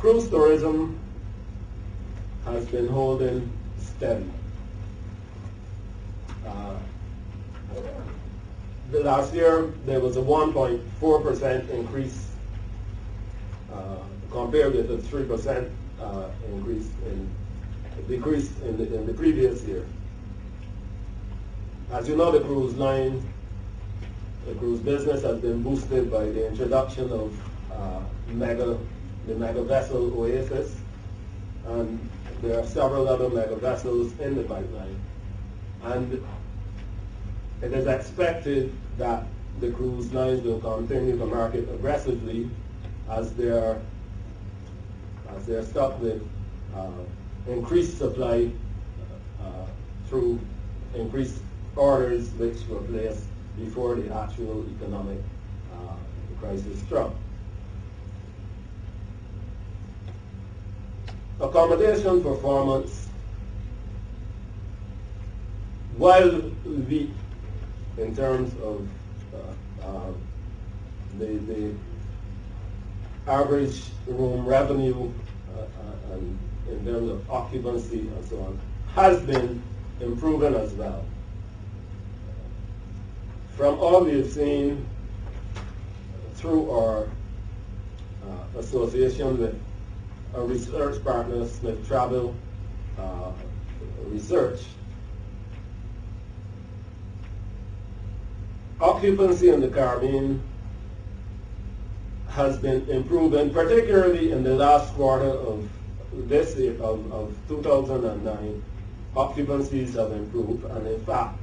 Cruise tourism has been holding steady. The last year there was a 1.4% increase compared with a 3% decrease in the previous year. As you know, the cruise business has been boosted by the introduction of the mega vessel Oasis, and there are several other mega vessels in the pipeline. And it is expected that the cruise lines will continue to market aggressively as they're stuck with increased supply through increased orders which were placed before the actual economic crisis struck. Accommodation performance, while weak in terms of the average room revenue and in terms of occupancy and so on, has been improving as well. From all we've seen through our association with our research partner, Smith Travel Research, occupancy in the Caribbean has been improving, particularly in the last quarter of this year, of 2009. Occupancies have improved, and in fact,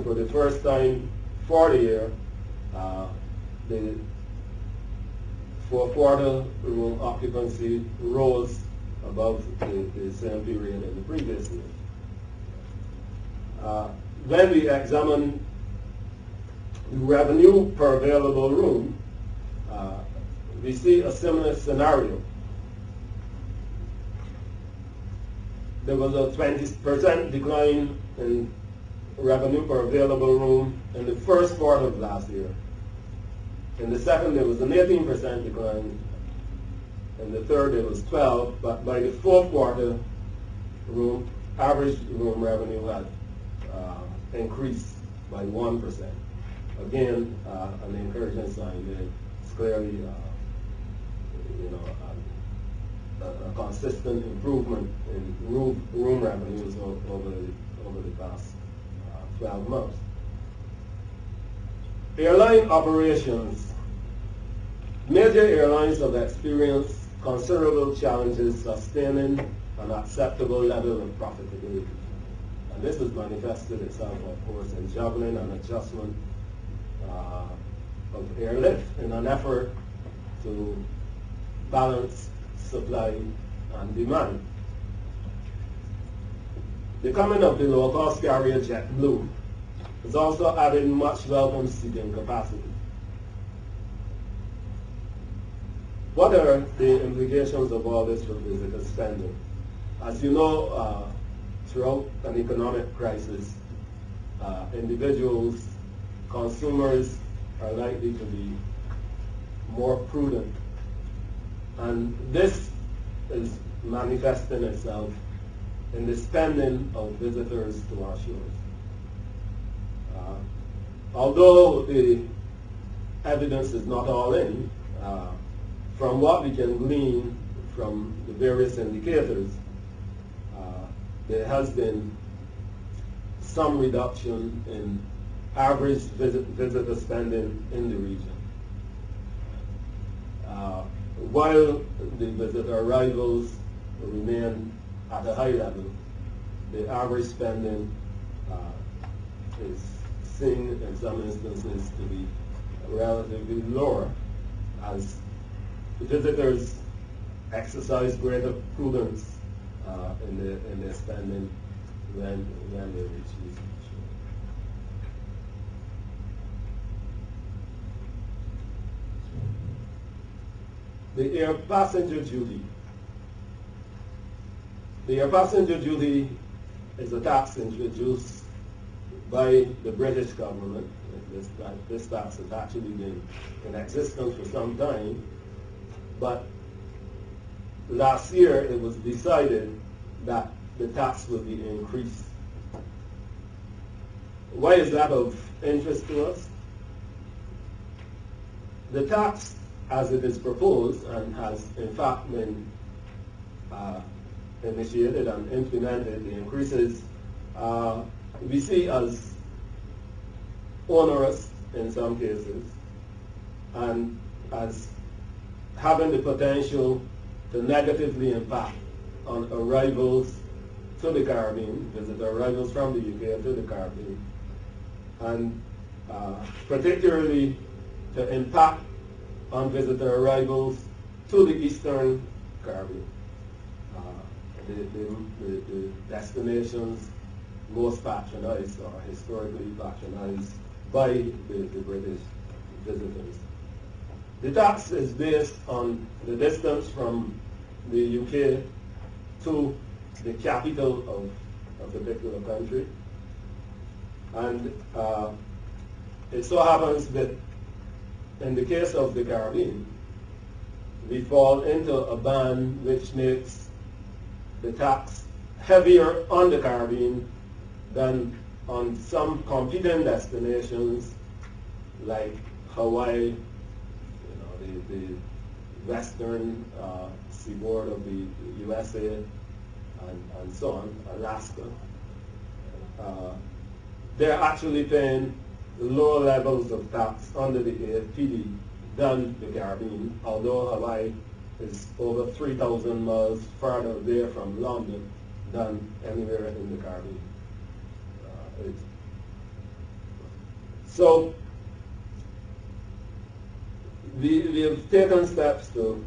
for the first time for the year, the fourth quarter room occupancy rose above the same period in the previous year. When we examine revenue per available room, we see a similar scenario. There was a 20% decline in revenue per available room in the first quarter of last year. In the second, there was an 18% decline. In the third, there was 12%. But by the fourth quarter, average room revenue had increased by 1%. Again, an encouraging sign that it's clearly, a consistent improvement in room revenues over the past 12 months. Airline operations. Major airlines have experienced considerable challenges sustaining an acceptable level of profitability. And this has manifested itself, of course, in juggling and adjustment of airlift in an effort to balance supply and demand. The coming of the low-cost carrier JetBlue has also added much welcome seating capacity. What are the implications of all this for visitor spending? As you know, throughout an economic crisis, individuals, consumers are likely to be more prudent. And this is manifesting itself in the spending of visitors to our shores. Although the evidence is not all in, from what we can glean from the various indicators, there has been some reduction in average visitor spending in the region. While the visitor arrivals remain at a high level, the average spending is seen in some instances to be relatively lower as visitors exercise greater prudence in their spending when they reach these shores. The air passenger duty. The air passenger duty is a tax introduced by the British government. This tax has actually been in existence for some time, but last year it was decided that the tax will be increased. Why is that of interest to us? The tax, as it is proposed and has in fact been initiated and implemented, the increases we see as onerous in some cases and as having the potential to negatively impact on arrivals to the Caribbean, visitor arrivals from the UK to the Caribbean, and particularly to impact on visitor arrivals to the Eastern Caribbean, the destinations most patronized or historically patronized by the British visitors. The tax is based on the distance from the UK to the capital of a particular country. And it so happens that in the case of the Caribbean, we fall into a band which makes the tax heavier on the Caribbean than on some competing destinations like Hawaii, the western seaboard of the USA, and so on, Alaska. They're actually paying lower levels of tax under the AFPD than the Caribbean, although Hawaii is over 3,000 miles farther away from London than anywhere in the Caribbean. So we have taken steps to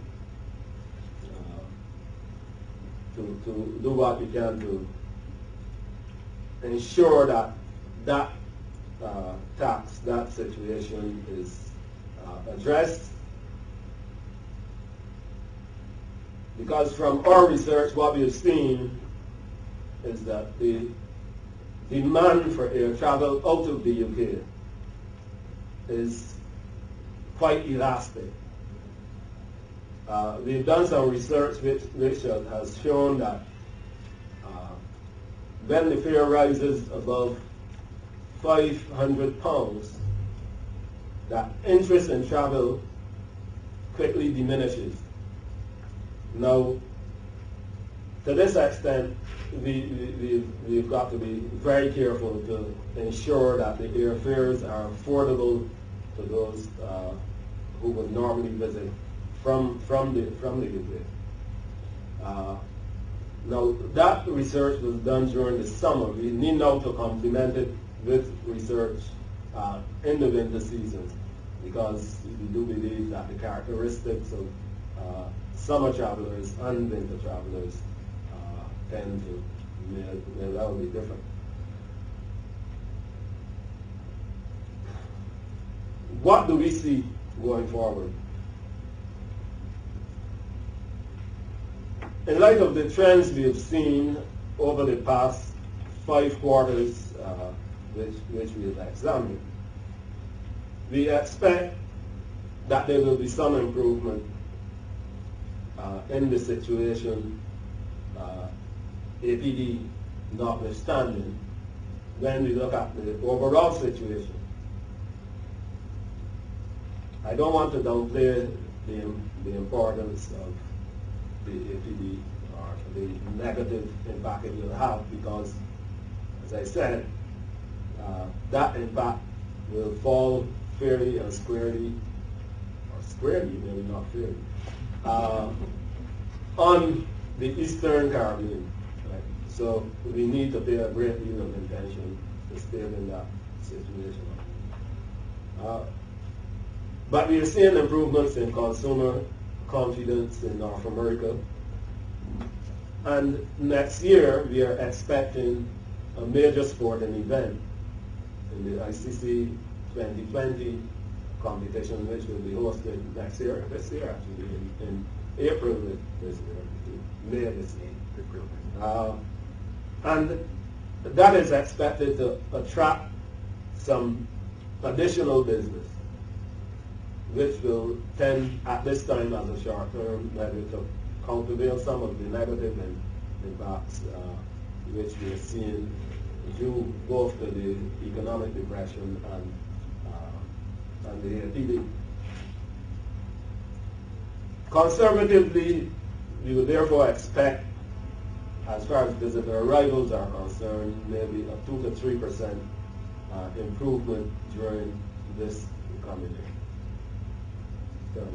do what we can to ensure that that tax, that situation is addressed. Because from our research, what we have seen is that the demand for air travel out of the UK is quite elastic. We've done some research which has shown that when the fare rises above £500, that interest in travel quickly diminishes. Now, to this extent, we've got to be very careful to ensure that the airfares are affordable to those who would normally visit from the UK. Now, that research was done during the summer. We need now to complement it with research in the winter season, because we do believe that the characteristics of summer travelers and winter travelers tend to may well be different. What do we see going forward? In light of the trends we have seen over the past 5 quarters, which we have examined, we expect that there will be some improvement in the situation, APD notwithstanding, when we look at the overall situation. I don't want to downplay the importance of the APD or the negative impact it will have, because, as I said, that impact will fall fairly and squarely, or squarely, maybe not fairly, on the Eastern Caribbean. Right? So we need to pay a great deal of attention to stay in that situation. But we are seeing improvements in consumer confidence in North America. And next year, we are expecting a major sporting event in the ICC 2020 competition, which will be hosted this year actually, in April this year, May this year. And that is expected to attract some additional business, which will tend at this time as a short-term measure to countervail some of the negative impacts which we are seeing due both to the economic depression and the APD. Conservatively, we would therefore expect, as far as visitor arrivals are concerned, maybe a 2 to 3% improvement during this coming year.